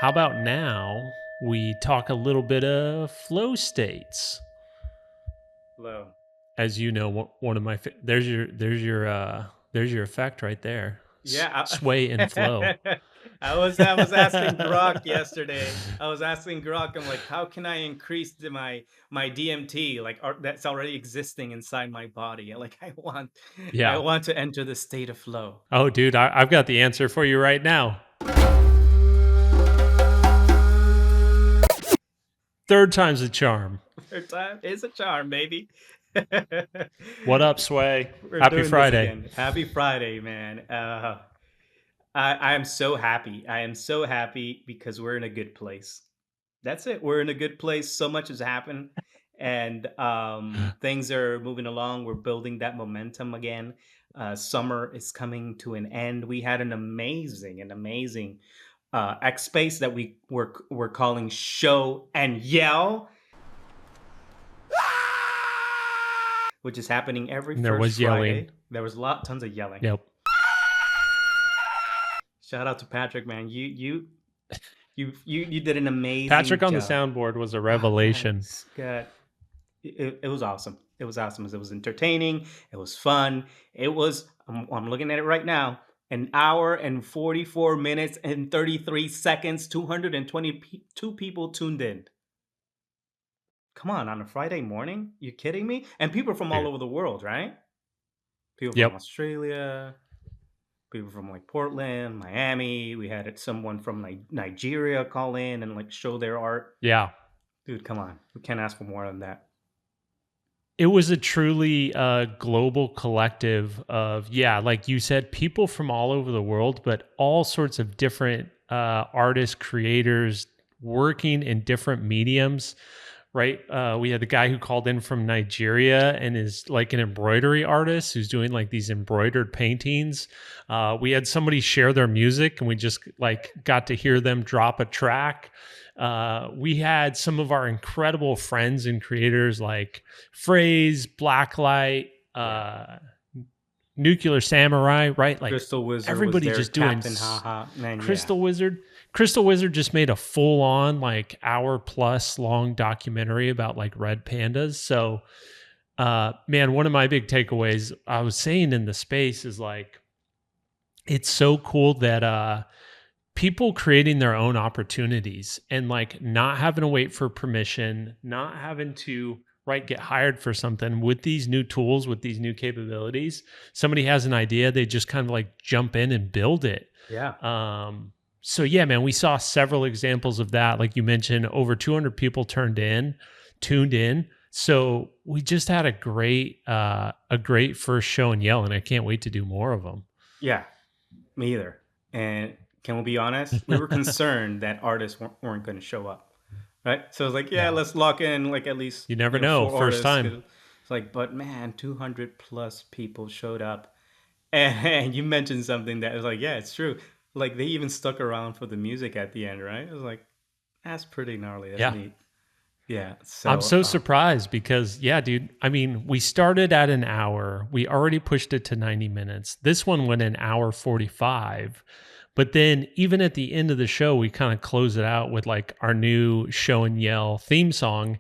how about now we talk a little bit of flow states? Hello. As you know, one of my there's your effect right there. Yeah, Sway and flow. I was asking Grok yesterday. I was asking Grok. I'm like, how can I increase my DMT that's already existing inside my body? Like, I Yeah. want to enter the state of flow. Oh, dude, I've got the answer for you right now. Third time's the charm. Third time is a charm, baby. What up, Sway? We're Happy doing this Friday. again. Happy Friday, man. I am so happy. I am so happy because we're in a good place. That's it. We're in a good place. So much has happened, and things are moving along. We're building that momentum again. Summer is coming to an end. We had an amazing X space that we're calling Show and Yell, which is happening every And there first was yelling. Friday. There was tons of yelling. Yep. Shout out to Patrick, man. You did an amazing Patrick on the job. soundboard was a Oh man, revelation. God, it was awesome. It was awesome. It was entertaining. It was fun. It was. I'm looking at it right now. An hour and 44 minutes and 33 seconds. 222 people tuned in. Come on a Friday morning? You kidding me? And people from all Dude. over the world, right? People from Yep. Australia, people from like Portland, Miami. We had someone from like Nigeria call in and like show their art. Yeah. Dude, come on. We can't ask for more than that. It was a truly global collective of, yeah, like you said, people from all over the world, but all sorts of different artists, creators working in different mediums, right? We had the guy who called in from Nigeria and is like an embroidery artist who's doing like these embroidered paintings. We had somebody share their music and we just like got to hear them drop a track. We had some of our incredible friends and creators like Phrase, Blacklight, Yeah. Nuclear Samurai, right? Like Crystal Wizard was everybody there, just doing Captain Haha. Man, yeah. Crystal Wizard. Crystal Wizard just made a full on like hour plus long documentary about like red pandas. So man, one of my big takeaways I was saying in the space is like it's so cool that people creating their own opportunities and like not having to wait for permission, not having to right get hired for something with these new tools, with these new capabilities. Somebody has an idea, they just kind of like jump in and build it. Yeah. So yeah, man, we saw several examples of that. Like you mentioned, over 200 people tuned in. So we just had a great first show and yell, and I can't wait to do more of them. Yeah. Me either. And can we be honest? We were concerned that artists weren't going to show up. Right. So it's like, yeah, Yeah, let's lock in like at least, you never know. four First artists. time. 'Cause it's like, but man, 200 plus people showed up. And you mentioned something that was like, yeah, it's true. Like they even stuck around for the music at the end, right? It was like, that's pretty gnarly. That's Yeah. neat. Yeah. I'm So, so surprised because, yeah, dude, I mean, we started at an hour. We already pushed it to 90 minutes. This one went an hour 45. But then, even at the end of the show, we kind of close it out with like our new show and yell theme song.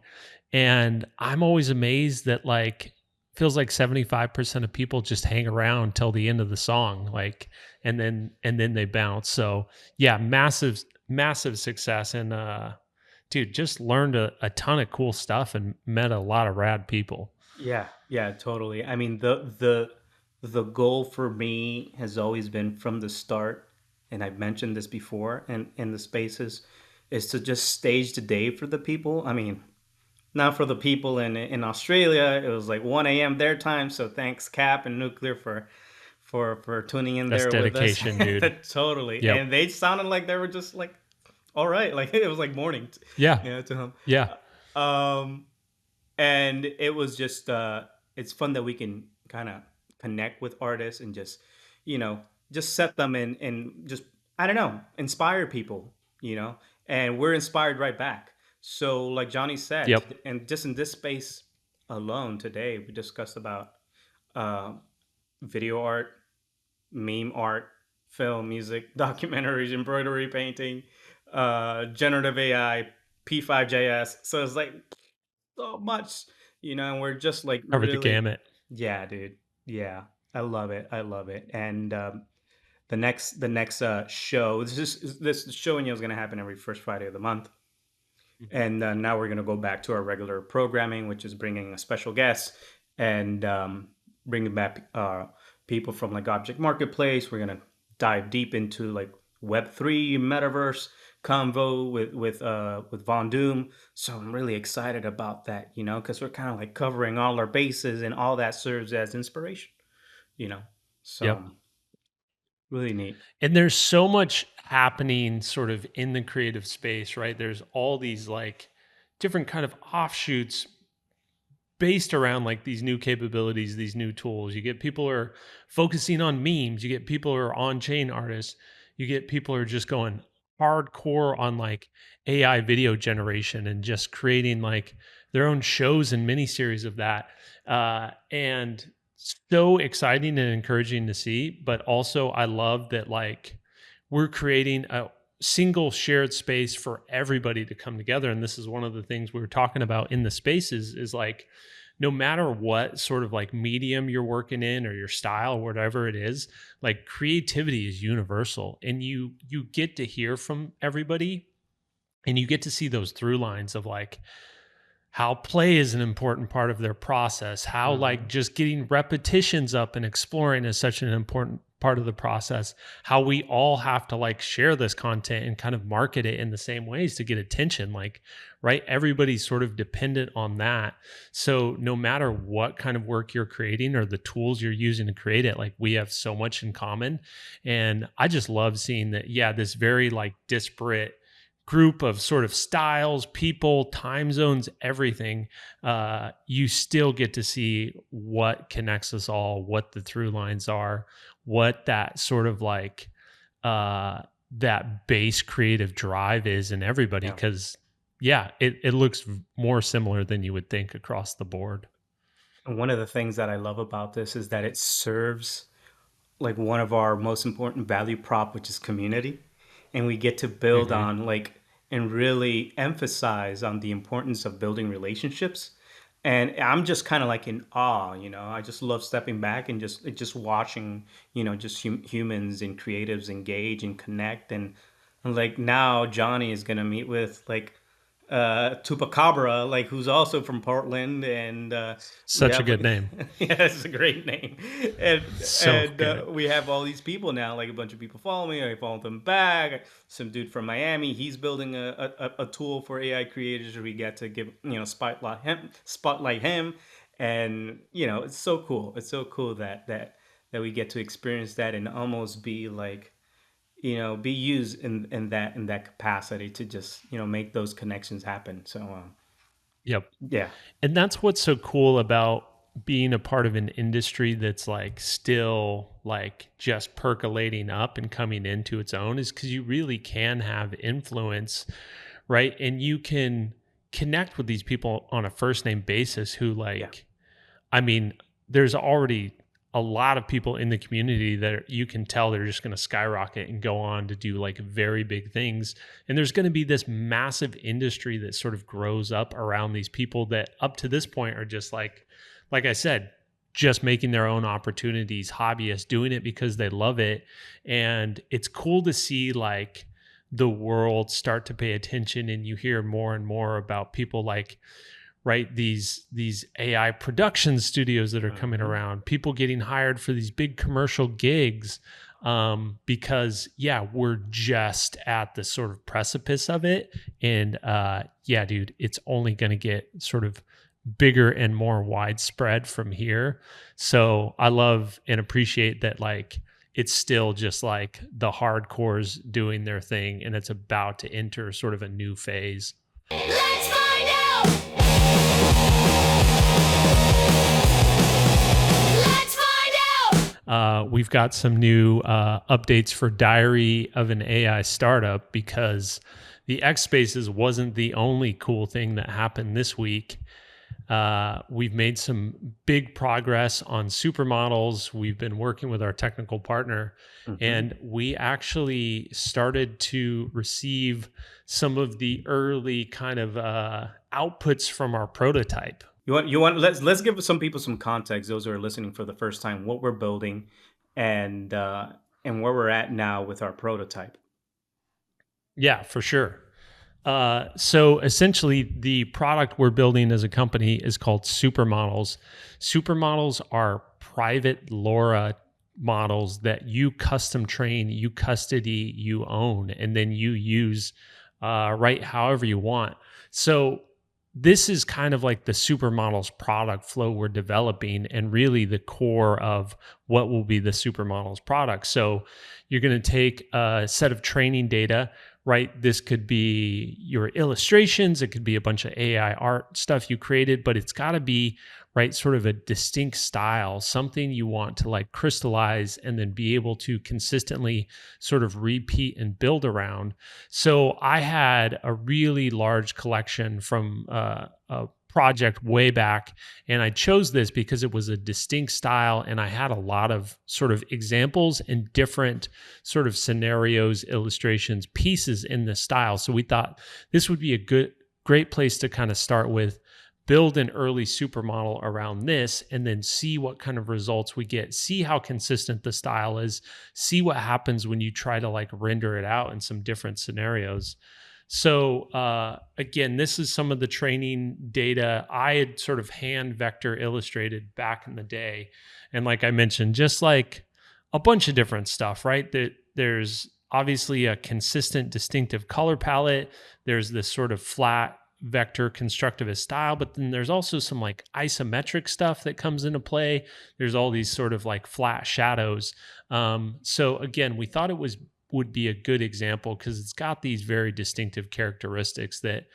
And I'm always amazed that, like, feels like 75% of people just hang around till the end of the song, like, and then they bounce. So, yeah, massive success. And, dude, just learned a ton of cool stuff and met a lot of rad people. yeah, yeah, totally. I mean, the goal for me has always been from the start, and I've mentioned this before, and in the spaces, is to just stage the day for the people. I mean, not for the people in Australia. It was like 1 a.m. their time, so thanks Cap and Nuclear for tuning in That's there with us. dedication, dude. Totally, Yep. and they sounded like they were just like, all right, like it was like morning, Yeah. to them. Yeah. Um, and it was just it's fun that we can kind of connect with artists and just you know just set them in and just I don't know inspire people, and we're inspired right back. So like Johnny said, Yep. and just in this space alone today we discussed about uh, video art, meme art, film, music, documentaries, embroidery, painting, generative AI, P5JS. So it's like so much, and we're just like Covered the really, gamut. yeah, dude. Yeah. I love it. I love it. And the next show, this showing is going to happen every first Friday of the month. Mhm. And now we're going to go back to our regular programming, which is bringing a special guest and bringing back people from like Object Marketplace. We're going to dive deep into like Web3 metaverse convo with Von Doom. So I'm really excited about that, because we're kind of like covering all our bases, and all that serves as inspiration, you know. Yep. So really neat. And there's so much happening sort of in the creative space, right? There's all these like different kind of offshoots based around like these new capabilities, these new tools. You get people who are focusing on memes, you get people who are on-chain artists, you get people who are just going hardcore on like AI video generation and just creating like their own shows and miniseries of that. And so exciting and encouraging to see. But also I love that like we're creating a single shared space for everybody to come together. And this is one of the things we were talking about in the spaces is like no matter what sort of like medium you're working in or your style, whatever it is, like creativity is universal and you get to hear from everybody and you get to see those through lines of like how play is an important part of their process, how like Mhm. just getting repetitions up and exploring is such an important part of the process, how we all have to like share this content and kind of market it in the same ways to get attention. Like, right? Everybody's sort of dependent on that. So, no matter what kind of work you're creating or the tools you're using to create it, like we have so much in common. And I just love seeing that, yeah, this very like disparate group of sort of styles, people, time zones, everything, you still get to see what connects us all, what the through lines are, what that sort of like uh, that base creative drive is in everybody. Yeah. Because yeah, it looks more similar than you would think across the board. And one of the things that I love about this is that it serves like one of our most important value prop, which is community. And we get to build Hmm. on like and really emphasize on the importance of building relationships. And I'm just kind of like in awe, I just love stepping back and just watching, just humans and creatives engage and connect. And like now Johnny is gonna meet with like Tupacabra, like who's also from Portland, and we Such a have good like, name. yeah, it's a great name, and So and good. we have all these people now. Like a bunch of people follow me, I follow them back. Some dude from Miami, he's building a tool for AI creators. We get to give spotlight him, and it's so cool. It's so cool that we get to experience that and almost be like be used in that capacity to just make those connections happen. So Yep. yeah, And that's what's so cool about being a part of an industry that's like still like just percolating up and coming into its own is because you really can have influence, right? And you can connect with these people on a first name basis who yeah, like I mean, there's already a lot of people in the community that you can tell they're just going to skyrocket and go on to do like very big things. And there's going to be this massive industry that sort of grows up around these people that up to this point are just like I said, just making their own opportunities, hobbyists, doing it because they love it. And it's cool to see like the world start to pay attention and you hear more and more about people like right these AI production studios that are coming hmm around, people getting hired for these big commercial gigs because yeah, we're just at the sort of precipice of it. And yeah, dude, it's only going to get sort of bigger and more widespread from here. So I love and appreciate that like it's still just like the hardcores doing their thing and it's about to enter sort of a new phase. Let's find out! Let's find out! We've got some new updates for Diary of an AI Startup because the X Spaces wasn't the only cool thing that happened this week. We've made some big progress on supermodels. We've been working with our technical partner, Hmm. and we actually started to receive some of the early kind of outputs from our prototype. You want let's give some people some context, those who are listening for the first time, what we're building and where we're at now with our prototype. Yeah, for sure. So essentially, the product we're building as a company is called Supermodels. Supermodels are private LoRa models that you custom train, you custody, you own, and then you use right however you want. So this is kind of like the Supermodels product flow we're developing, and really the core of what will be the Supermodels product. So you're going to take a set of training data, right? This could be your illustrations, it could be a bunch of AI art stuff you created, but it's got to be, right, sort of a distinct style, something you want to like crystallize and then be able to consistently sort of repeat and build around. So I had a really large collection from a project way back, and I chose this because it was a distinct style, and I had a lot of sort of examples and different sort of scenarios, illustrations, pieces in this style. So we thought this would be a great place to kind of start with, build an early supermodel around this, and then see what kind of results we get, see how consistent the style is, see what happens when you try to like render it out in some different scenarios. So again, this is some of the training data I had sort of hand vector illustrated back in the day. And like I mentioned, just like a bunch of different stuff, right? There's obviously a consistent, distinctive color palette. There's this sort of flat vector constructivist style, but then there's also some like isometric stuff that comes into play. There's all these sort of like flat shadows. So again, we thought it would be a good example because it's got these very distinctive characteristics that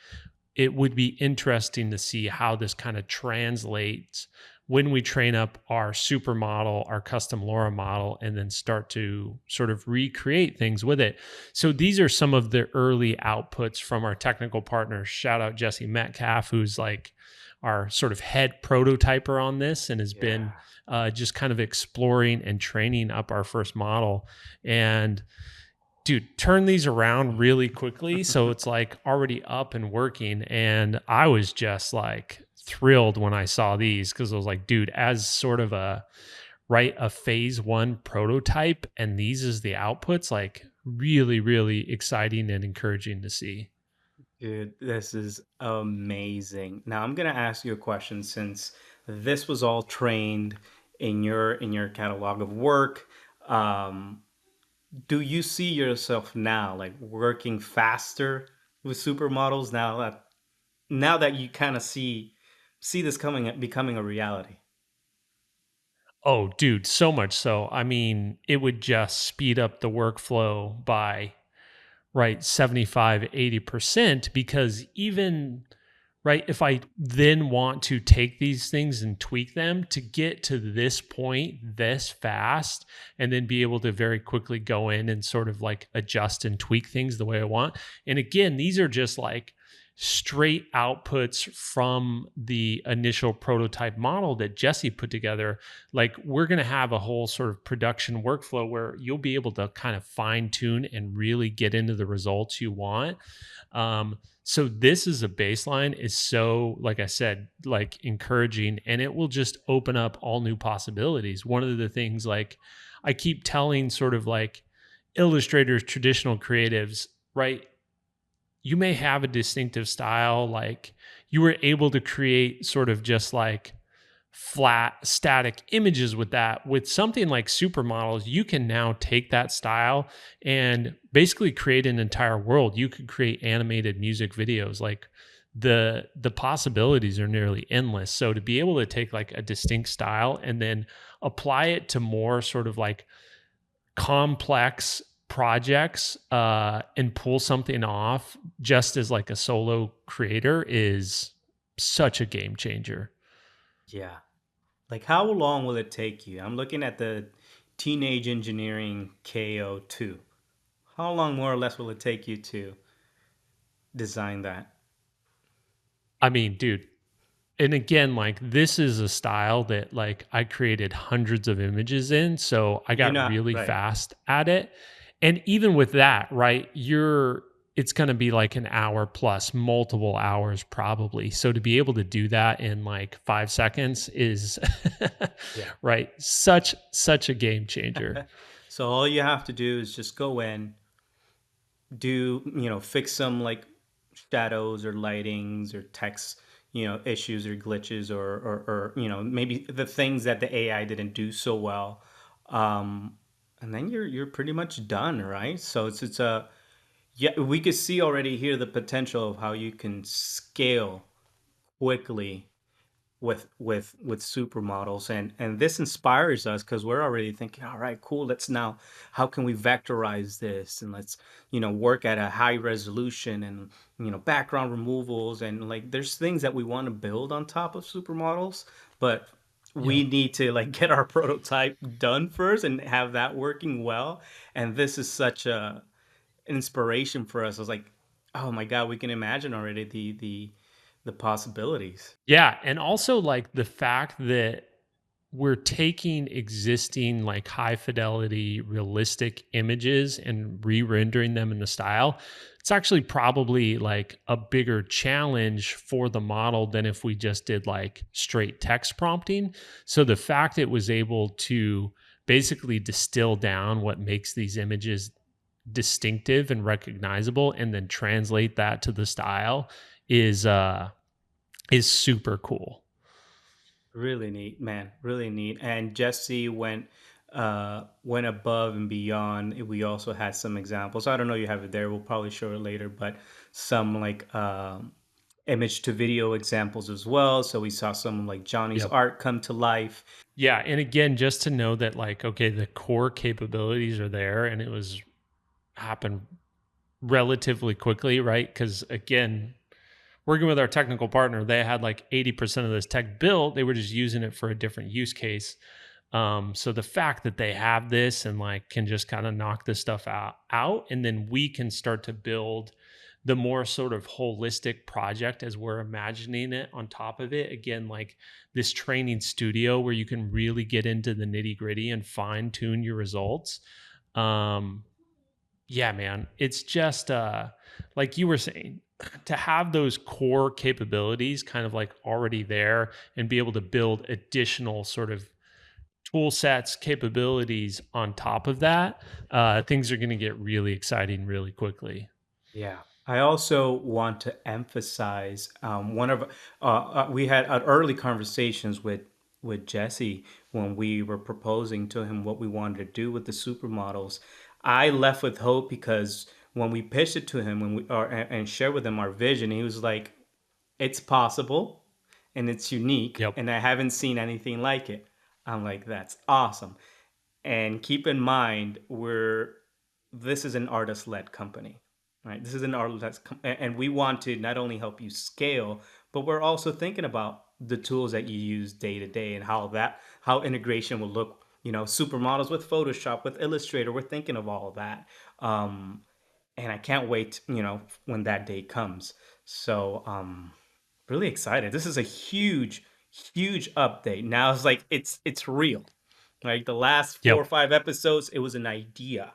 it would be interesting to see how this kind of translates when we train up our supermodel, our custom LoRa model, and then start to sort of recreate things with it. So these are some of the early outputs from our technical partners. Shout out Jesse Metcalf, who's like our sort of head prototyper on this and has Yeah. been just kind of exploring and training up our first model. And dude, turn these around really quickly. So it's like already up and working. And I was just like thrilled when I saw these because I was like, dude, as sort of a, right, a phase one prototype, and these is the outputs, like really, really exciting and encouraging to see. Dude, this is amazing. Now I'm gonna ask you a question since this was all trained in your catalog of work. Um, do you see yourself now like working faster with supermodels now that you kind of see this coming becoming a reality? Oh, dude, so much so. I mean, it would just speed up the workflow by, right, 75, 80%, because even, right, if I then want to take these things and tweak them to get to this point this fast, and then be able to very quickly go in and sort of like adjust and tweak things the way I want. And again, these are just like straight outputs from the initial prototype model that Jesse put together. Like, we're going to have a whole sort of production workflow where you'll be able to kind of fine tune and really get into the results you want. So this is a baseline is so, like I said, like encouraging, and it will just open up all new possibilities. One of the things, like I keep telling sort of like illustrators, traditional creatives, right? You may have a distinctive style, like you were able to create sort of just like flat static images with that. With something like supermodels, you can now take that style and basically create an entire world. You could create animated music videos. Like the possibilities are nearly endless. So to be able to take like a distinct style and then apply it to more sort of like complex projects and pull something off just as like a solo creator is such a game changer. Yeah. Like how long will it take you? I'm looking at the Teenage Engineering KO2. How long more or less will it take you to design that? I mean, dude, and again, like this is a style that like I created hundreds of images in, so I You're got not really right. fast at it. And even with that, right, it's going to be like an hour plus, multiple hours probably. So to be able to do that in like 5 seconds is Yeah. right, such a game changer. So all you have to do is just go in, do, fix some like shadows or lightings or text, issues or glitches or maybe the things that the AI didn't do so well. Um, and then you're pretty much done, right? So it's a yeah, we could see already here the potential of how you can scale quickly with supermodels, and this inspires us because we're already thinking, all right, cool, let's now, how can we vectorize this, and let's work at a high resolution, and background removals, and like there's things that we want to build on top of supermodels, but we Yep. need to like get our prototype done first and have that working well. And this is such a inspiration for us. I was like, oh my god, we can imagine already the possibilities. Yeah, and also like the fact that we're taking existing like high fidelity realistic images and re-rendering them in the style. It's actually probably like a bigger challenge for the model than if we just did like straight text prompting. So the fact it was able to basically distill down what makes these images distinctive and recognizable and then translate that to the style is super cool. Really neat, man. Really neat. And Jesse went above and beyond. We also had some examples. I don't know you have it there. We'll probably show it later, but some like image to video examples as well. So we saw some like Johnny's Yep. art come to life. Yeah, and again, just to know that like, okay, the core capabilities are there and it was happened relatively quickly, right? Because again, working with our technical partner, they had like 80% of this tech built. They were just using it for a different use case. So the fact that they have this and like can just kind of knock this stuff out, and then we can start to build the more sort of holistic project as we're imagining it on top of it. Again, like this training studio where you can really get into the nitty gritty and fine tune your results. Um, yeah, man, it's just like you were saying, to have those core capabilities kind of like already there and be able to build additional sort of tool sets, capabilities on top of that, things are going to get really exciting really quickly. Yeah. I also want to emphasize one of we had early conversations with Jesse when we were proposing to him what we wanted to do with the supermodels. I left with hope because when we pitched it to him, when we and shared with him our vision, he was like, "It's possible, and it's unique, Yep. and I haven't seen anything like it." I'm like, "That's awesome." And keep in mind, this is an artist-led company, right? This is an and we want to not only help you scale, but we're also thinking about the tools that you use day to day and how integration will look. Supermodels with Photoshop, with Illustrator. We're thinking of all of that, and I can't wait. When that day comes. So, really excited. This is a huge, huge update. Now it's like it's real. Like the last four or Yep. five episodes, it was an idea.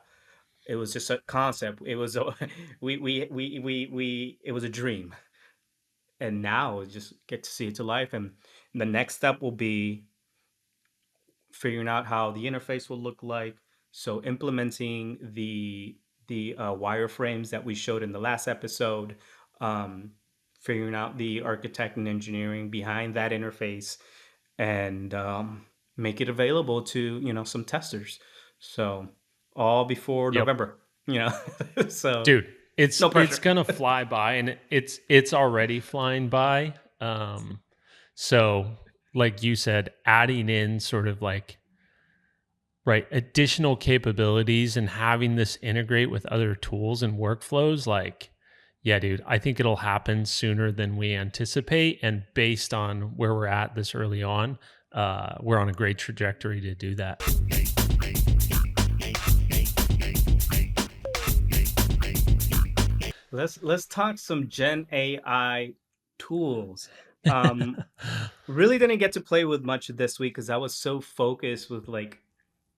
It was just a concept. It was a we it was a dream. And now we just get to see it to life. And the next step will be figuring out how the interface will look like. So implementing the wireframes that we showed in the last episode, um, figuring out the architect and engineering behind that interface, and make it available to some testers. So all before Yep. November. So Dude, no it's pressure. gonna fly by, and it's already flying by. So like you said, adding in sort of like right additional capabilities and having this integrate with other tools and workflows, like yeah, dude, I think it'll happen sooner than we anticipate. And based on where we're at this early on, we're on a great trajectory to do that. Let's talk some Gen AI tools. Um, really didn't get to play with much this week because I was so focused with like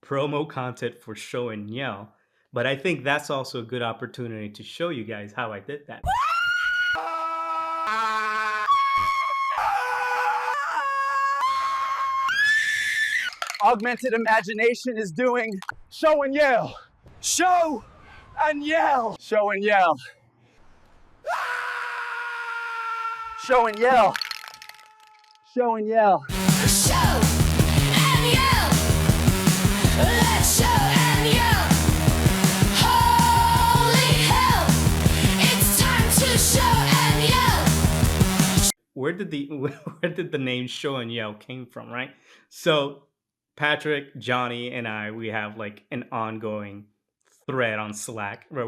promo content for show and yell. But I think that's also a good opportunity to show you guys how I did that. Augmented imagination is doing show and yell. Show and yell. Show and yell. Show and yell. Show and yell. Show and yell. Let's show and yell. Holy hell. It's time to show and yell. Where did the where did the name show and yell came from, right? So Patrick, Johnny, and we have like an ongoing thread on Slack where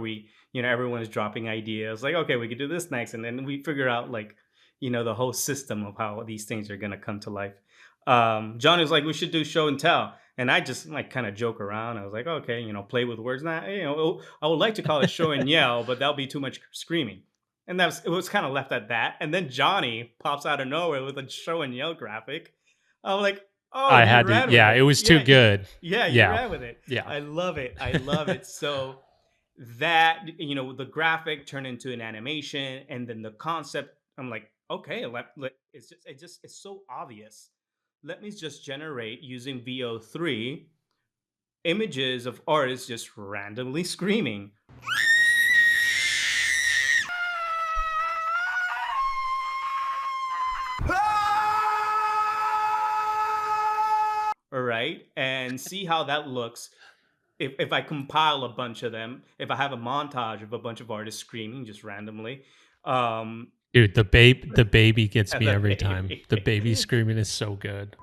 everyone is dropping ideas like, okay, we could do this next, and then we figure out like, the whole system of how these things are gonna come to life. Johnny was like, we should do show and tell, and I just like kind of joke around. I was like, okay, play with words. Now, I would like to call it show and yell, but that'll be too much screaming. And it was kind of left at that. And then Johnny pops out of nowhere with a show and yell graphic. I was like, oh, I you had to. ran with Yeah, it. it was too good. Yeah, you Yeah. ran with it. Yeah. I love it. I love it. So that, the graphic turned into an animation, and then the concept, I'm like, okay, it's so obvious. Let me just generate using VO3 images of artists just randomly screaming. All right, and see how that looks. If I compile a bunch of them, if I have a montage of a bunch of artists screaming just randomly, um, Dude, the baby gets me The every time. baby. The baby screaming is so good.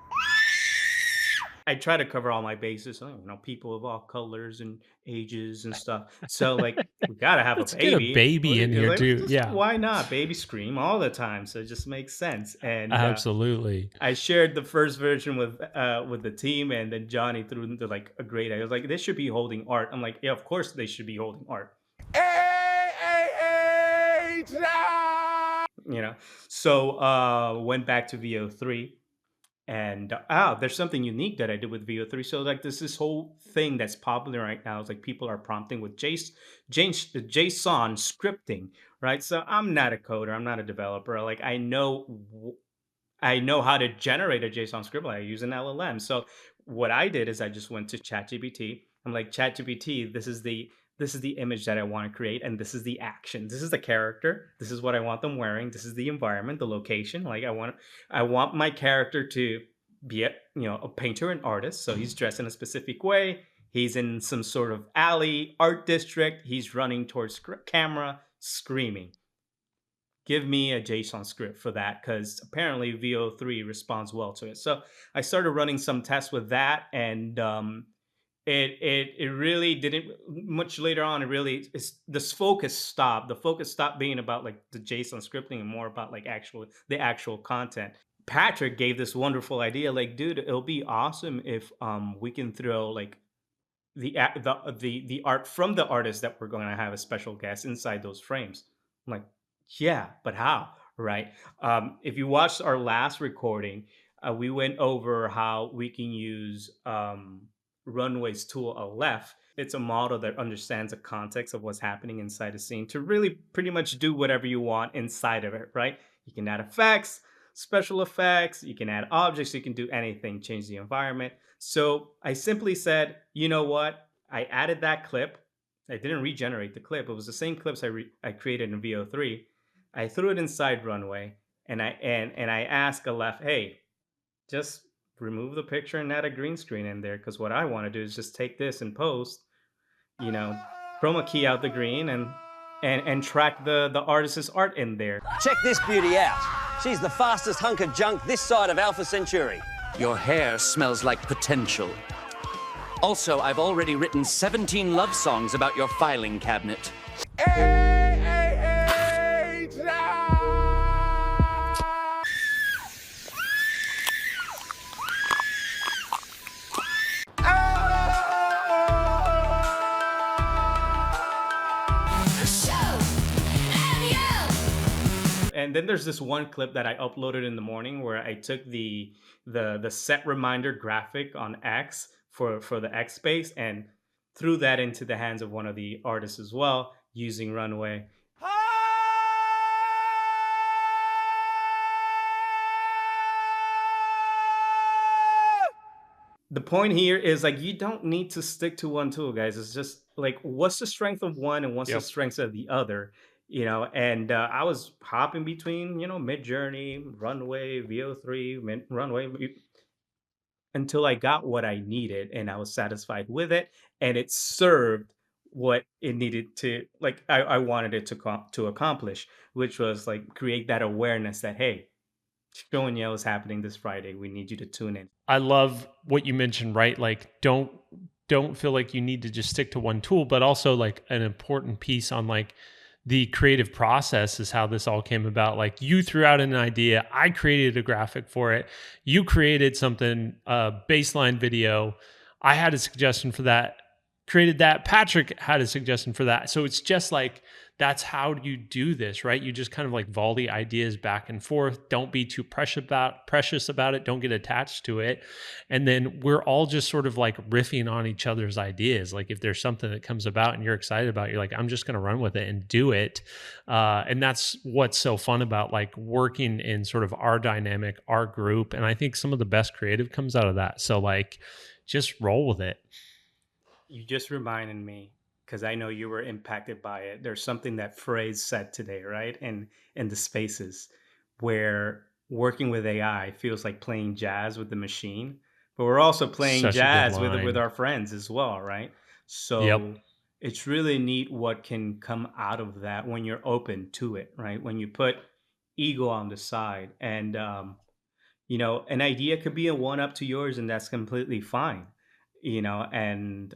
I try to cover all my bases. People of all colors and ages and stuff. So like, we gotta have Let's a get a baby. baby in here, too. Yeah. Why not? Baby scream all the time, so it just makes sense. And Absolutely. I shared the first version with the team, and then Johnny threw into like a great idea. I was like, they should be holding art. I'm like, yeah, of course they should be holding art. So went back to VO3, and there's something unique that I did with VO3. So like this whole thing that's popular right now is like people are prompting with JSON scripting, right? So I'm not a coder, I'm not a developer. Like I know how to generate a JSON script. I use an LLM. So what I did is I just went to ChatGPT. I'm like, ChatGPT, this is the image that I want to create, and this is the action. This is the character. This is what I want them wearing. This is the environment, the location. Like I want my character to be a painter and artist. So he's dressed in a specific way. He's in some sort of alley, art district. He's running towards camera, screaming. Give me a JSON script for that, because apparently VO3 responds well to it. So I started running some tests with that, and it really didn't. Much later on, this focus stopped. The focus stopped being about like the JSON scripting and more about like the actual content. Patrick gave this wonderful idea, like, dude, it'll be awesome if we can throw like the art from the artist that we're going to have a special guest inside those frames. I'm like, yeah, but how? Right? If you watched our last recording, we went over how we can use Runway's tool Aleph. It's a model that understands the context of what's happening inside a scene to really pretty much do whatever you want inside of it, right? You can add effects, special effects, you can add objects, you can do anything, change the environment. So I simply said, you know what? I added that clip. I didn't regenerate the clip. It was the same clips I created in VO3. I threw it inside Runway, and I asked Aleph, hey, just remove the picture and add a green screen in there, because what I want to do is just take this and post, chroma key out the green and track the artist's art in there. Check this beauty out. She's the fastest hunk of junk this side of Alpha Centauri. Your hair smells like potential. Also, I've already written 17 love songs about your filing cabinet. and then there's this one clip that I uploaded in the morning where I took the set reminder graphic on X for the X space and threw that into the hands of one of the artists as well using Runway. The point here is like you don't need to stick to one tool, guys. It's just like what's the strength of one and what's the Yep. strengths of the other, And I was hopping between, Mid Journey, Runway, VO3, Runway, until I got what I needed and I was satisfied with it, and it served what it needed to, like I wanted it to to accomplish, which was like create that awareness that hey, Show and Yell is happening this Friday. We need you to tune in. I love what you mentioned, right? Like don't feel like you need to just stick to one tool, but also like an important piece on like the creative process is how this all came about. Like you threw out an idea, I created a graphic for it. You created something, a baseline video. I had a suggestion for that, created that. Patrick had a suggestion for that. So it's just like that's how you do this, right? You just kind of like volley ideas back and forth. Don't be too precious about it. Don't get attached to it. And then we're all just sort of like riffing on each other's ideas. Like if there's something that comes about and you're excited about it, you're like, I'm just going to run with it and do it. And that's what's so fun about like working in sort of our dynamic, our group. And I think some of the best creative comes out of that. So like, just roll with it. You just reminded me because I know you were impacted by it. There's something that Phrase said today, right? In the spaces where working with AI feels like playing jazz with the machine, but we're also playing Such a good jazz with line. our friends as well, right? Yep. So it's really neat what can come out of that when you're open to it, right? When you put ego on the side and an idea could be a one up to yours and that's completely fine, and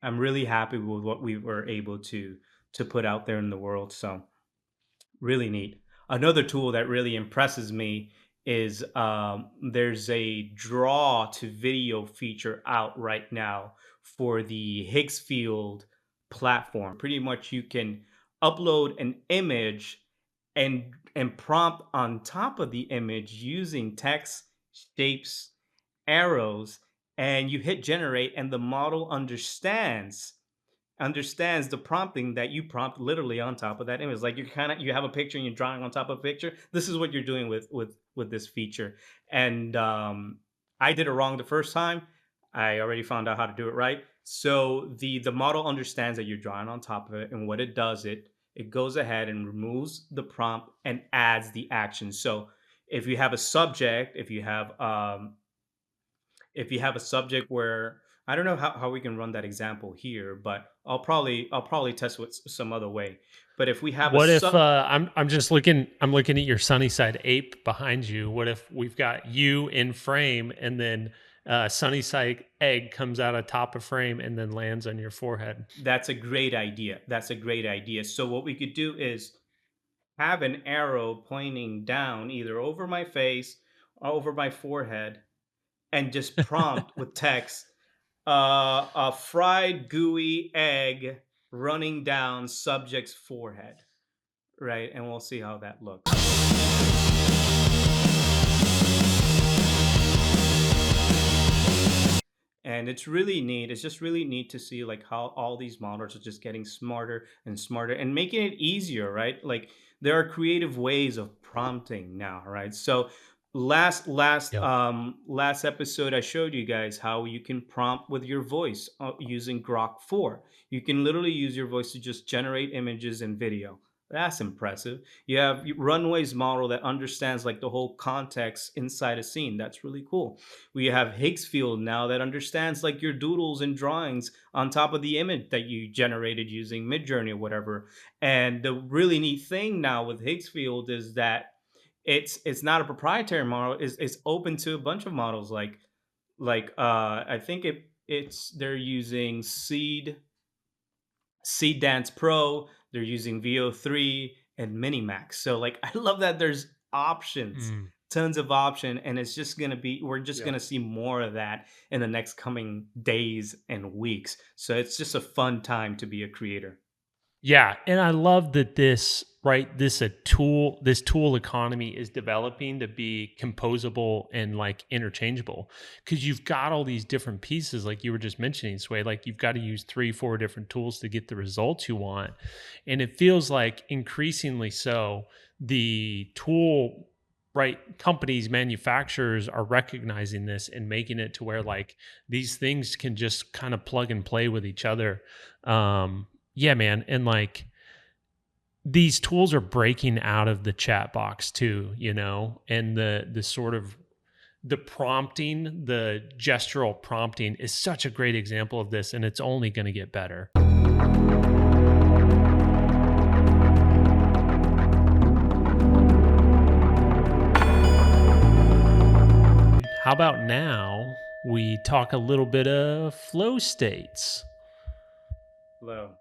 I'm really happy with what we were able to put out there in the world. So really neat. Another tool that really impresses me is there's a draw to video feature out right now for the Higgsfield platform. Pretty much you can upload an image and prompt on top of the image using text, shapes, arrows, and you hit generate and the model understands the prompting that you prompt literally on top of that image. Like you have a picture and you're drawing on top of a picture. This is what you're doing with this feature. And I did it wrong the first time. I already found out how to do it right. So the model understands that you're drawing on top of it, and what it does, it goes ahead and removes the prompt and adds the action. So if you have a subject, if you have a subject where I don't know how we can run that example here, but I'll probably test with some other way. But if we have a What if sub I'm looking at your Sunnyside ape behind you. What if we've got you in frame and then Sunnyside egg comes out of top of frame and then lands on your forehead? That's a great idea. That's a great idea. So what we could do is have an arrow pointing down either over my face or over my forehead and just prompt with text a fried gooey egg running down subject's forehead, right? And we'll see how that looks. And it's really neat. It's just really neat to see like how all these models are just getting smarter and smarter and making it easier, right? Like there are creative ways of prompting now, right? So Yep. last episode I showed you guys how you can prompt with your voice using Grok 4. You can literally use your voice to just generate images and video. That's impressive. You have Runway's model that understands like the whole context inside a scene. That's really cool. We have Higgsfield now that understands like your doodles and drawings on top of the image that you generated using Midjourney or whatever. And the really neat thing now with Higgsfield is that it's not a proprietary model. It's open to a bunch of models I think it's they're using Seed Dance Pro, they're using VO3 and Minimax. So like I love that there's options, Mm, tons of option, and it's just gonna be we're just yep. gonna see more of that in the next coming days and weeks. So it's just a fun time to be a creator. Yeah, and I love that this tool economy is developing to be composable and like interchangeable, because you've got all these different pieces like you were just mentioning, Sway. Like you've got to use 3-4 different tools to get the results you want, and it feels like increasingly so the tool companies, manufacturers are recognizing this and making it to where like these things can just kind of plug and play with each other. Yeah, man. And like these tools are breaking out of the chat box too, and the sort of the prompting, the gestural prompting is such a great example of this, and it's only going to get better. How about now we talk a little bit of flow states? Hello.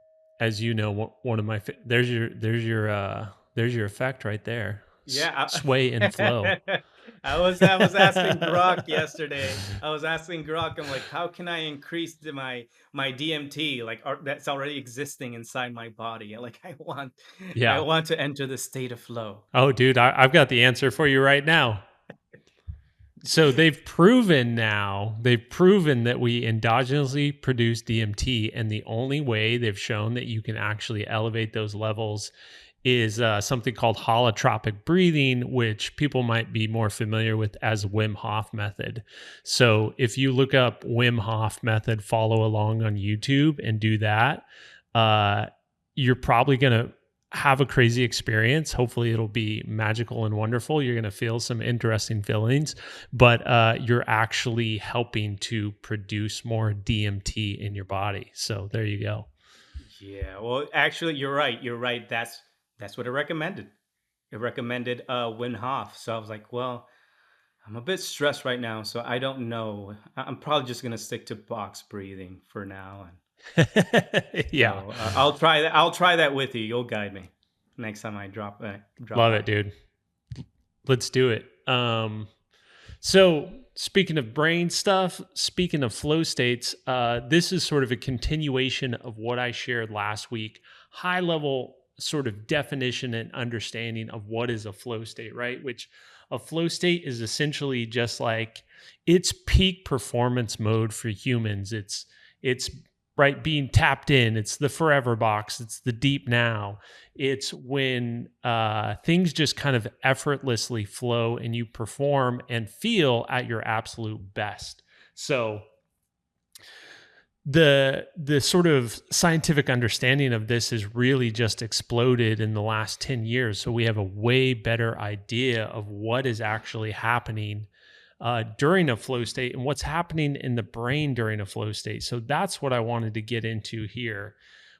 As you know, one of my there's your effect right there. Yeah. Sway and flow. I was asking Grok yesterday. I was asking Grok, I'm like, how can I increase my DMT like that's already existing inside my body? Like I Yeah. want to enter the state of flow. Oh, dude, I've got the answer for you right now. So they've proven that we endogenously produce DMT, and the only way they've shown that you can actually elevate those levels is something called holotropic breathing, which people might be more familiar with as Wim Hof method. So if you look up Wim Hof method, follow along on YouTube and do that, you're probably going to have a crazy experience. Hopefully it'll be magical and wonderful. You're going to feel some interesting feelings, but you're actually helping to produce more DMT in your body. So there you go. Yeah. Well, actually, you're right. You're right. That's what it recommended. It recommended Wim Hof. So I was like, well, I'm a bit stressed right now, so I don't know. I'm probably just gonna stick to box breathing for now. Yeah. So I'll try that. I'll try that with you. You'll guide me next time I drop. Love it, dude. Let's do it. So speaking of brain stuff, speaking of flow states, this is sort of a continuation of what I shared last week. High level sort of definition and understanding of what is a flow state, right? Which a flow state is essentially just like it's peak performance mode for humans. It's right being tapped in. It's the forever box. It's the deep now. It's when things just kind of effortlessly flow and you perform and feel at your absolute best. So the sort of scientific understanding of this has really just exploded in the last 10 years. So we have a way better idea of what is actually happening during a flow state and what's happening in the brain during a flow state. So that's what I wanted to get into here.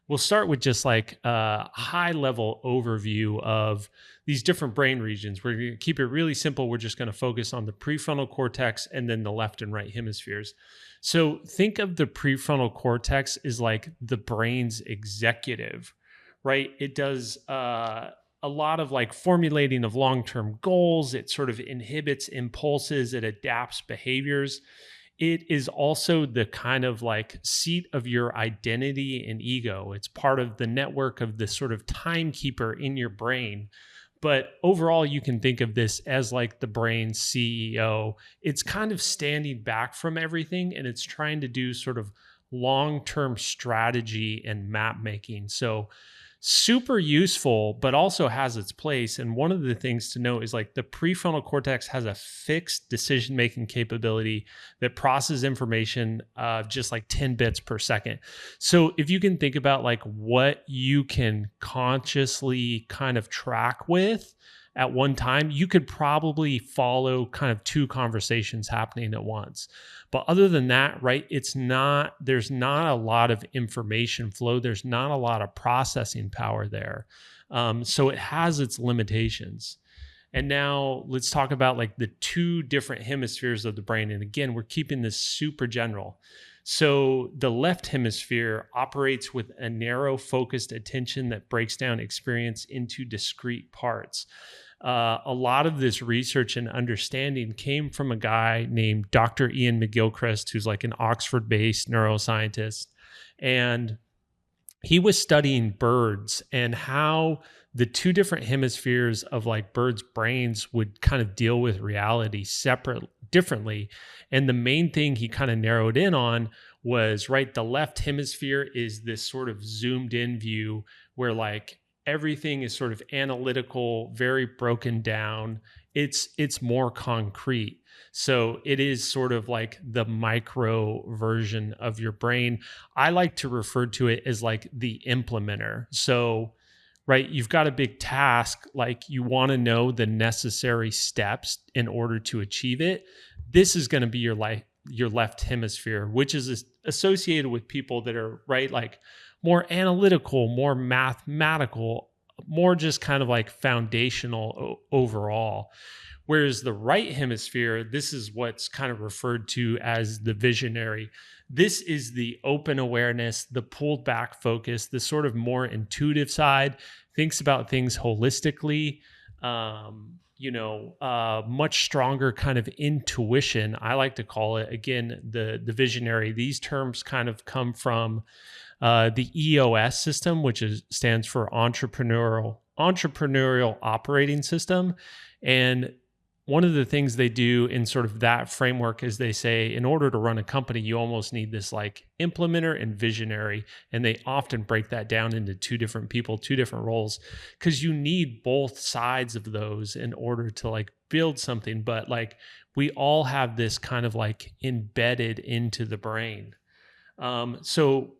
We'll start with just like a high level overview of these different brain regions. We're going to keep it really simple. We're just going to focus on the prefrontal cortex and then the left and right hemispheres. So think of the prefrontal cortex as like the brain's executive, right? It does a lot of like formulating of long-term goals. It sort of inhibits impulses. It adapts behaviors. It is also the kind of like seat of your identity and ego. It's part of the network of the sort of timekeeper in your brain. But overall, you can think of this as like the brain's CEO. It's kind of standing back from everything and it's trying to do sort of long-term strategy and map making. So super useful, but also has its place. And one of the things to note is like the prefrontal cortex has a fixed decision-making capability that processes information just like 10 bits per second. So if you can think about like what you can consciously kind of track with at one time, you could probably follow kind of two conversations happening at once. But other than that, right, there's not a lot of information flow. There's not a lot of processing power there. So it has its limitations. And now let's talk about like the two different hemispheres of the brain. And again, we're keeping this super general. So the left hemisphere operates with a narrow focused attention that breaks down experience into discrete parts. A lot of this research and understanding came from a guy named Dr. Ian McGilchrist, who's like an Oxford-based neuroscientist. And he was studying birds and how the two different hemispheres of like birds' brains would kind of deal with reality differently. And the main thing he kind of narrowed in on was, right, the left hemisphere is this sort of zoomed in view where like everything is sort of analytical, very broken down. It's more concrete. So it is sort of like the micro version of your brain. I like to refer to it as like the implementer. So, right, you've got a big task, like you want to know the necessary steps in order to achieve it. This is going to be your left hemisphere, which is associated with people that are, right, like more analytical, more mathematical, more just kind of like foundational overall. Whereas the right hemisphere, this is what's kind of referred to as the visionary. This is the open awareness, the pulled back focus, the sort of more intuitive side, thinks about things holistically, much stronger kind of intuition. I like to call it, again, the visionary. These terms kind of come from the EOS system, which stands for entrepreneurial operating system. And one of the things they do in sort of that framework is they say, in order to run a company, you almost need this like implementer and visionary. And they often break that down into two different people, two different roles, because you need both sides of those in order to like build something. But like we all have this kind of like embedded into the brain. So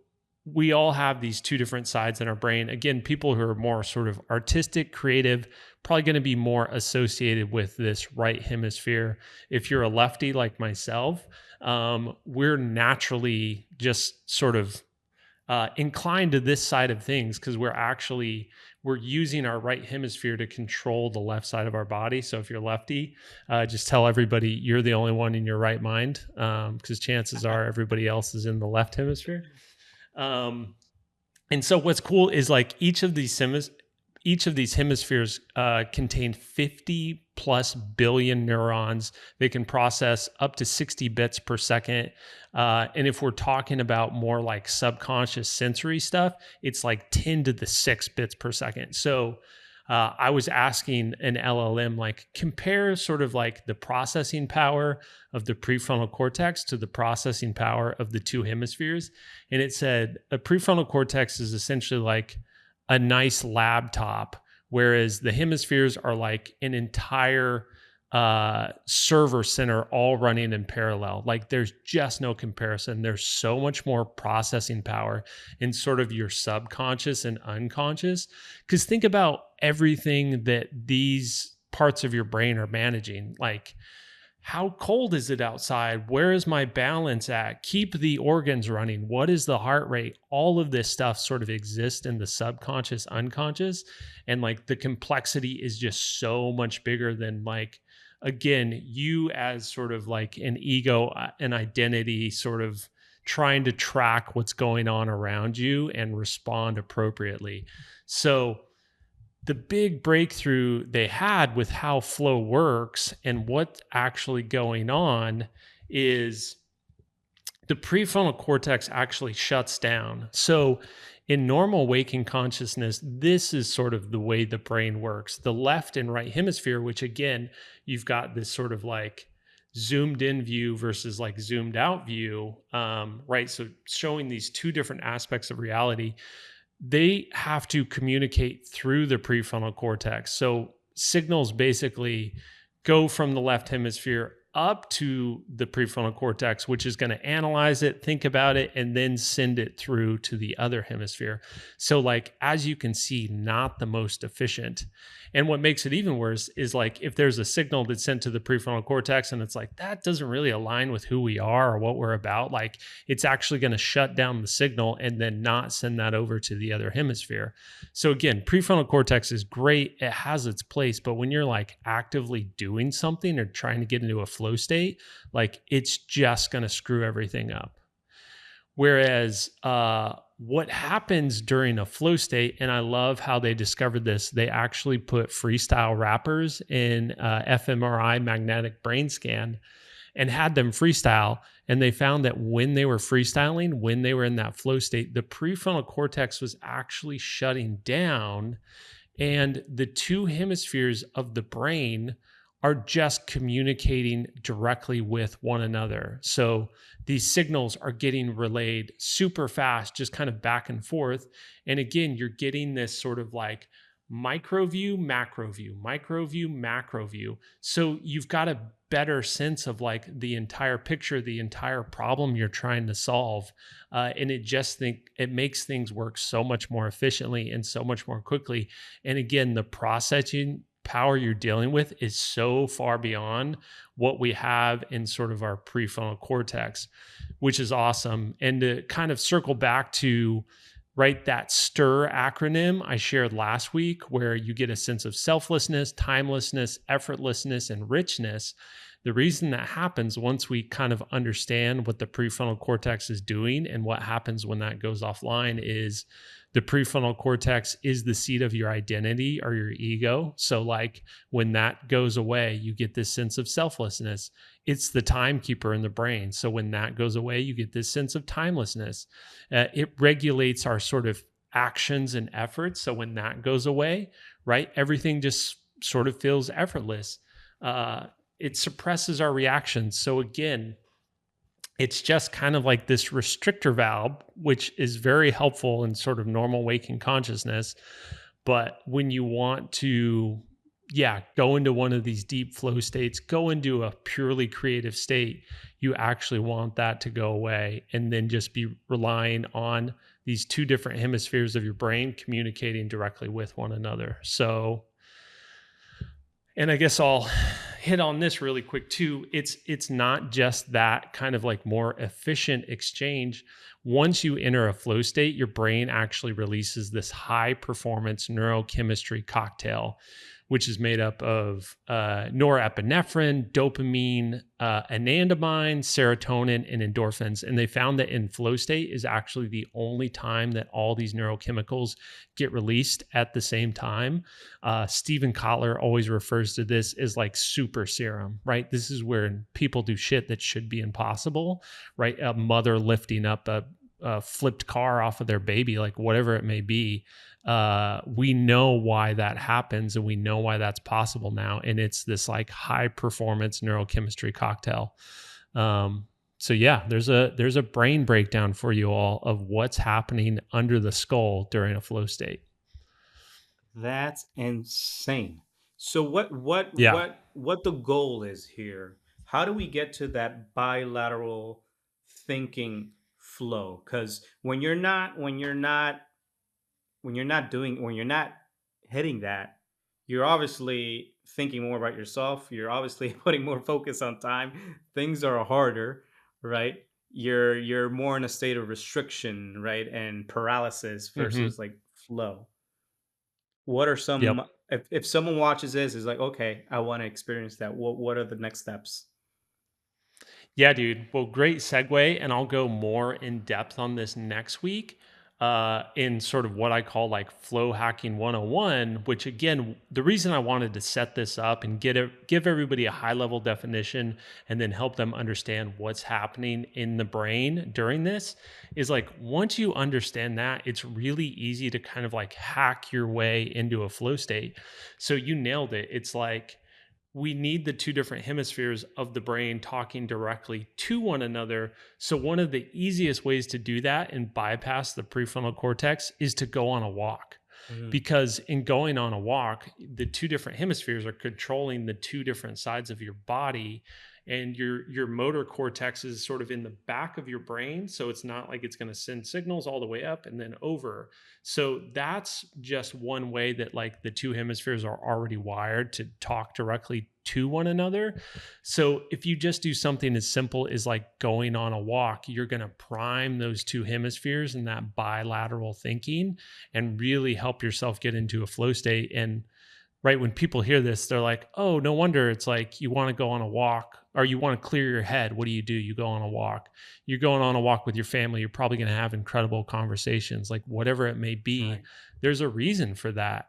we all have these two different sides in our brain. Again, people who are more sort of artistic, creative, probably going to be more associated with this right hemisphere. If you're a lefty like myself, we're naturally just sort of inclined to this side of things because we're using our right hemisphere to control the left side of our body. So if you're lefty, just tell everybody you're the only one in your right mind, because chances are everybody else is in the left hemisphere. And so what's cool is like each of these hemispheres contain 50 plus billion neurons. They can process up to 60 bits per second. And if we're talking about more like subconscious sensory stuff, it's like 10 to the 6 bits per second. So I was asking an LLM, like, compare sort of like the processing power of the prefrontal cortex to the processing power of the two hemispheres. And it said a prefrontal cortex is essentially like a nice laptop, whereas the hemispheres are like an entire server center all running in parallel. Like there's just no comparison. There's so much more processing power in sort of your subconscious and unconscious. Because think about everything that these parts of your brain are managing. Like, how cold is it outside? Where is my balance at? Keep the organs running. What is the heart rate? All of this stuff sort of exists in the subconscious, unconscious. And like the complexity is just so much bigger than like, again, you as sort of like an ego, an identity, sort of trying to track what's going on around you and respond appropriately. So the big breakthrough they had with how flow works and what's actually going on is the prefrontal cortex actually shuts down. So in normal waking consciousness, this is sort of the way the brain works. The left and right hemisphere, which again, you've got this sort of like zoomed in view versus like zoomed out view, right? So showing these two different aspects of reality, they have to communicate through the prefrontal cortex. So signals basically go from the left hemisphere up to the prefrontal cortex, which is going to analyze it, think about it, and then send it through to the other hemisphere. So like, as you can see, not the most efficient. And what makes it even worse is like, if there's a signal that's sent to the prefrontal cortex and it's like, that doesn't really align with who we are or what we're about, like it's actually going to shut down the signal and then not send that over to the other hemisphere. So again, prefrontal cortex is great. It has its place, but when you're like actively doing something or trying to get into a flow state, like it's just going to screw everything up. Whereas what happens during a flow state, and I love how they discovered this, they actually put freestyle rappers in fMRI magnetic brain scan. and had them freestyle. And they found that when they were freestyling, when they were in that flow state, the prefrontal cortex was actually shutting down, and the two hemispheres of the brain are just communicating directly with one another. So these signals are getting relayed super fast, just kind of back and forth. And again, you're getting this sort of like micro view, macro view, micro view, macro view. So you've got a better sense of like the entire picture, the entire problem you're trying to solve. And it makes things work so much more efficiently and so much more quickly. And again, the processing power you're dealing with is so far beyond what we have in sort of our prefrontal cortex, which is awesome. And to kind of circle back to that STIR acronym I shared last week, where you get a sense of selflessness, timelessness, effortlessness, and richness. The reason that happens once we kind of understand what the prefrontal cortex is doing and what happens when that goes offline is the prefrontal cortex is the seat of your identity or your ego. So like when that goes away, you get this sense of selflessness. It's the timekeeper in the brain. So when that goes away, you get this sense of timelessness. It regulates our sort of actions and efforts. So when that goes away, right, everything just sort of feels effortless. It suppresses our reactions. So again, it's just kind of like this restrictor valve, which is very helpful in sort of normal waking consciousness. But when you want to, go into one of these deep flow states, go into a purely creative state, you actually want that to go away and then just be relying on these two different hemispheres of your brain communicating directly with one another. So, and I guess I'll hit on this really quick too. It's not just that kind of like more efficient exchange. Once you enter a flow state, your brain actually releases this high performance neurochemistry cocktail, which is made up of norepinephrine, dopamine, anandamide, serotonin, and endorphins. And they found that in flow state is actually the only time that all these neurochemicals get released at the same time. Stephen Kotler always refers to this as like super serum, right? This is where people do shit that should be impossible, right? A mother lifting up a flipped car off of their baby, like whatever it may be. We know why that happens and we know why that's possible now. And it's this like high performance neurochemistry cocktail. So yeah, there's a brain breakdown for you all of what's happening under the skull during a flow state. That's insane. So what the goal is here? How do we get to that bilateral thinking flow? Because when you're not hitting that, you're obviously thinking more about yourself. You're obviously putting more focus on time. Things are harder, right? You're more in a state of restriction, right? And paralysis versus like flow. What are some Yep. if someone watches this is like, okay, I want to experience that. What are the next steps? Yeah, dude. Well, great segue. And I'll go more in depth on this next week in sort of what I call like flow hacking 101, which again, the reason I wanted to set this up and give everybody a high level definition and then help them understand what's happening in the brain during this is like, once you understand that, it's really easy to kind of like hack your way into a flow state. So you nailed it. It's like, we need the two different hemispheres of the brain talking directly to one another. So one of the easiest ways to do that and bypass the prefrontal cortex is to go on a walk. Because in going on a walk, the two different hemispheres are controlling the two different sides of your body, and your motor cortex is sort of in the back of your brain. So it's not like it's going to send signals all the way up and then over. So that's just one way that like the two hemispheres are already wired to talk directly to one another. So if you just do something as simple as like going on a walk, you're going to prime those two hemispheres and that bilateral thinking and really help yourself get into a flow state. And right, when people hear this, they're like, oh, no wonder it's like you want to go on a walk or you want to clear your head. What do? You go on a walk. You're going on a walk with your family. You're probably going to have incredible conversations, like whatever it may be. Right. There's a reason for that.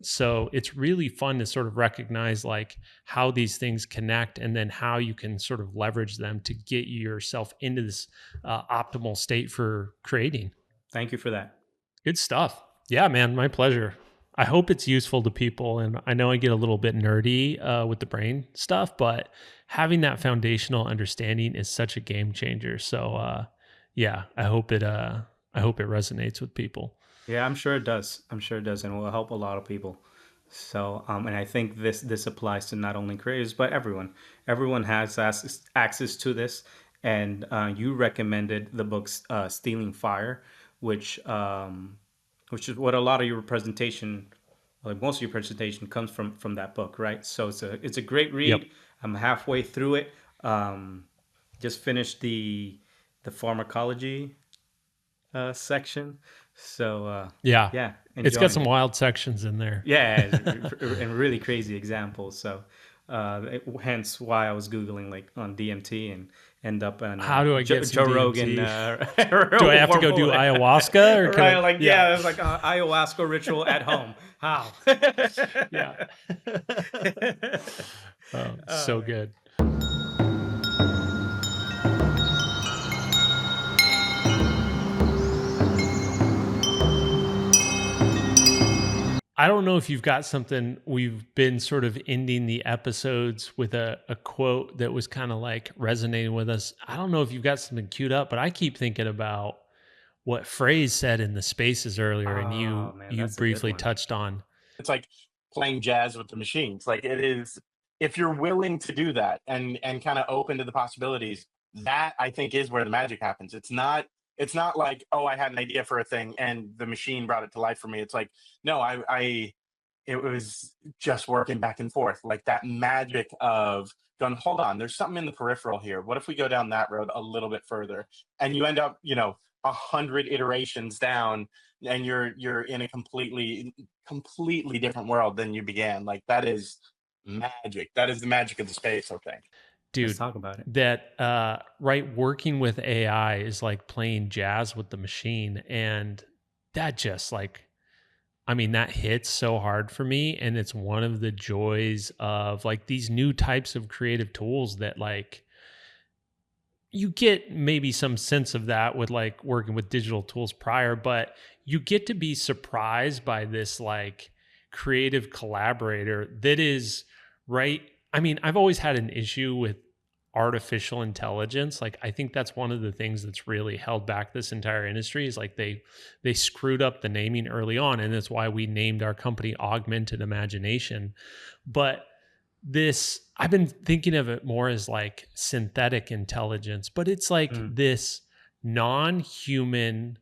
So it's really fun to sort of recognize like how these things connect and then how you can sort of leverage them to get yourself into this optimal state for creating. Thank you for that. Good stuff. Yeah, man, my pleasure. I hope it's useful to people. And I know I get a little bit nerdy with the brain stuff, but having that foundational understanding is such a game changer. So yeah, I hope it resonates with people. Yeah, I'm sure it does. I'm sure it does, and will help a lot of people. So, and I think this applies to not only creators but everyone. Everyone has access to this, and you recommended the book "Stealing Fire," which which is what a lot of your presentation, like most of your presentation, comes from that book, right? So it's a great Yep. read. I'm halfway through it. Um, just finished the pharmacology section. So Yeah. yeah, It's got enjoying some it. wild sections in there. Yeah, and really crazy examples. So hence why I was googling like on DMT and end up on How do I get some Joe Rogan. DMT? Do I have to go do ayahuasca or can Right, I, like yeah, it's like ayahuasca ritual at home. How? Yeah. Oh, Oh, so man. good. I don't know if you've got something. We've been sort of ending the episodes with a quote that was kind of like resonating with us. I don't know if you've got something queued up, but I keep thinking about what Phrase said in the spaces earlier, and Oh you man, you that's a good briefly one. touched on. It's like playing jazz with the machines. Like it is, if you're willing to do that and kind of open to the possibilities, that I think is where the magic happens. It's not like, oh, I had an idea for a thing and the machine brought it to life for me. It's like, no, I it was just working back and forth, like that magic of going, hold on, there's something in the peripheral here. What if we go down that road a little bit further? And you end up, 100 iterations down, and you're in a completely different world than you began. Like that is magic. That is the magic of the space, I think. Let's Dude, talk about it. that right, working with AI is like playing jazz with the machine, and that just like, I mean, that hits so hard for me, and it's one of the joys of like these new types of creative tools that like you get maybe some sense of that with like working with digital tools prior, but you get to be surprised by this like creative collaborator that is right. I mean, I've always had an issue with artificial intelligence. Like I think that's one of the things that's really held back this entire industry is like they screwed up the naming early on, and that's why we named our company Augmented Imagination. But this, I've been thinking of it more as like synthetic intelligence, but it's like Mm. this non-human,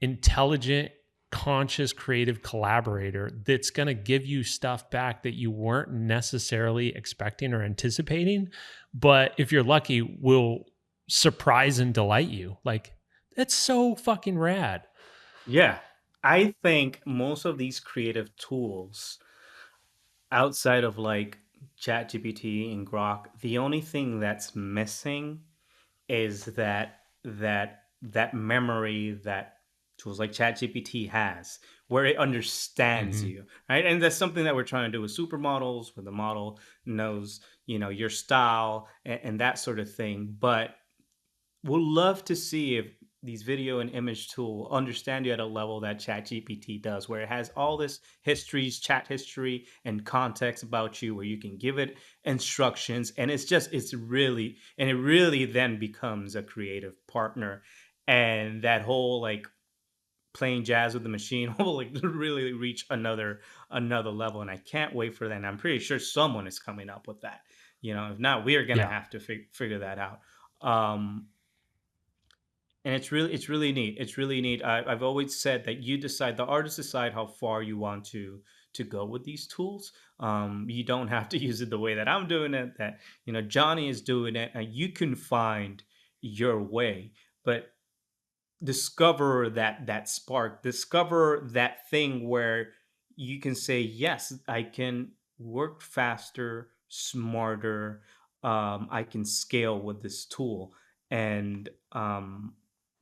intelligent, conscious, creative collaborator that's going to give you stuff back that you weren't necessarily expecting or anticipating, but if you're lucky, will surprise and delight you. Like that's so fucking rad. Yeah, I think most of these creative tools outside of like ChatGPT and Grok, the only thing that's missing is that memory that tools like ChatGPT has, where it understands Mm-hmm. you, right? And that's something that we're trying to do with supermodels, where the model knows, your style and that sort of thing. But we'll love to see if these video and image tool understand you at a level that ChatGPT does, where it has all this histories, chat history, and context about you, where you can give it instructions, and it really then becomes a creative partner, and that whole like playing jazz with the machine will like really reach another level, and I can't wait for that. And I'm pretty sure someone is coming up with that. If not, we are gonna Yeah. have to figure that out. And it's really neat. It's really neat. I've always said that the artists decide how far you want to go with these tools. You don't have to use it the way that I'm doing it, that Johnny is doing it, and you can find your way. But discover that spark, discover that thing where you can say, yes, I can work faster, smarter. I can scale with this tool. And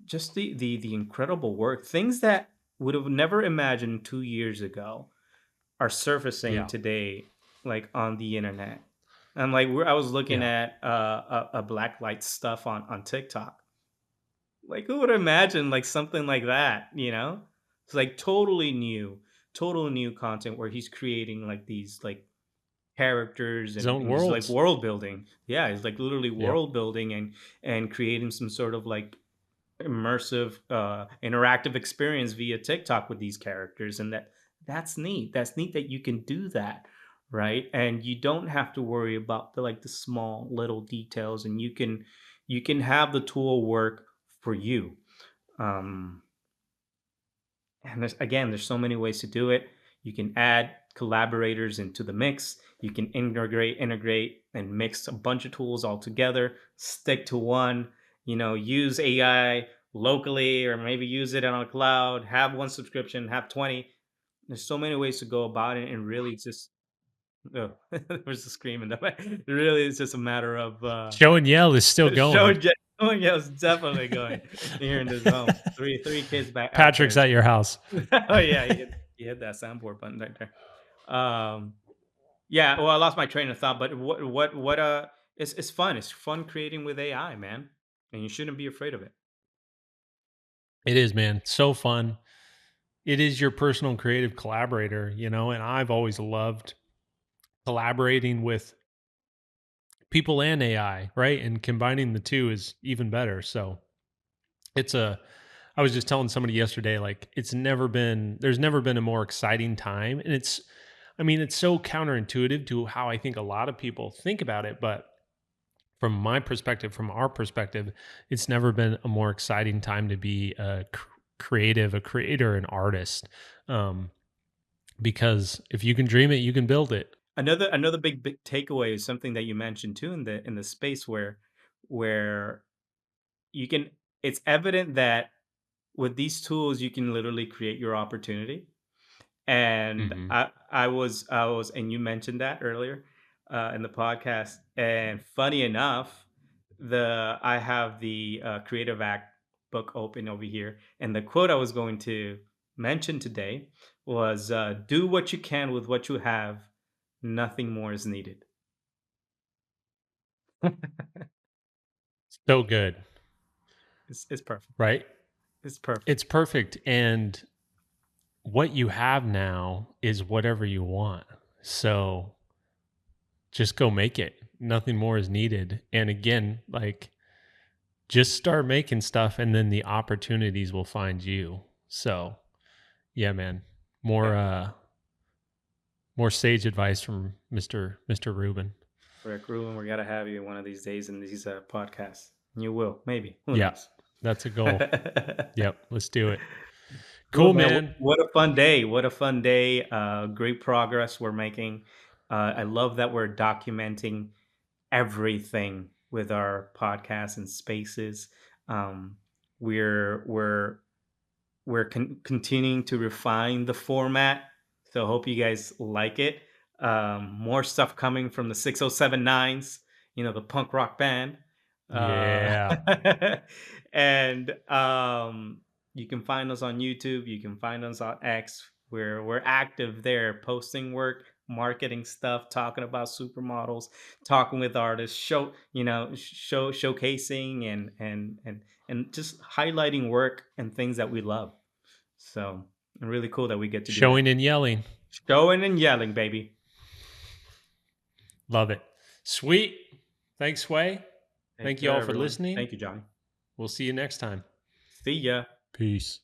just the incredible work, things that would have never imagined 2 years ago are surfacing Yeah. today, like on the internet. And like I was looking Yeah. at a black light stuff on TikTok. Like who would imagine like something like that, you know? It's like total new content where he's creating like these like characters His own and just like worlds. world building. Yeah, it's like literally Yep. world building and creating some sort of like immersive interactive experience via TikTok with these characters, and that's neat. That's neat that you can do that, right? And you don't have to worry about the like the small little details, and you can have the tool work for you. Um and there's so many ways to do it. You can add collaborators into the mix. You can integrate, and mix a bunch of tools all together. Stick to one. Use AI locally, or maybe use it on a cloud. Have one subscription. Have 20. There's so many ways to go about it, and really, it's just oh, there's a scream in the back. Really, it's just a matter of Show and Yell is still show. going. Oh yeah, it's definitely going here in this home. Three kids back out there. Patrick's at your house. Oh yeah, you hit that soundboard button right there. Yeah. Well, I lost my train of thought, but it's fun. It's fun creating with AI, man, and you shouldn't be afraid of it. It is, man. So fun. It is your personal creative collaborator, and I've always loved collaborating with people and AI, right? And combining the two is even better. So I was just telling somebody yesterday, like there's never been a more exciting time. And it's so counterintuitive to how I think a lot of people think about it. But from my perspective, from our perspective, it's never been a more exciting time to be a creative, a creator, an artist. Because if you can dream it, you can build it. Another big takeaway is something that you mentioned too in the space where you can. It's evident that with these tools you can literally create your opportunity. And Mhm. I was, and you mentioned that earlier in the podcast. And funny enough, I have the Creative Act book open over here, and the quote I was going to mention today was, "Do what you can with what you have. Nothing more is needed." So good, It's perfect. right? It's perfect. It's perfect. And what you have now is whatever you want. So just go make it. Nothing more is needed. And again, like just start making stuff and then the opportunities will find you. So yeah, man. More Yeah, more sage advice from Mr. Rubin. Rick Rubin, we gotta have you one of these days in these podcasts. You will, maybe. Who Yeah. knows? That's a goal. Yep. Let's do it. Cool, Cool, man. man. What a fun day. What a fun day. Great progress we're making. I love that we're documenting everything with our podcasts and spaces. Um, we're continuing to refine the format. So hope you guys like it. More stuff coming from the 6079s, the punk rock band. Yeah. And you can find us on YouTube. You can find us on X. We're active there, posting work, marketing stuff, talking about supermodels, talking with artists, showcasing and just highlighting work and things that we love. So really cool that we get to do that. Showing and yelling. Showing and yelling, baby. Love it. Sweet. Thanks, Sway. Take Thank you care, all for everyone. listening. Thank you, Johnny. We'll see you next time. See ya. Peace.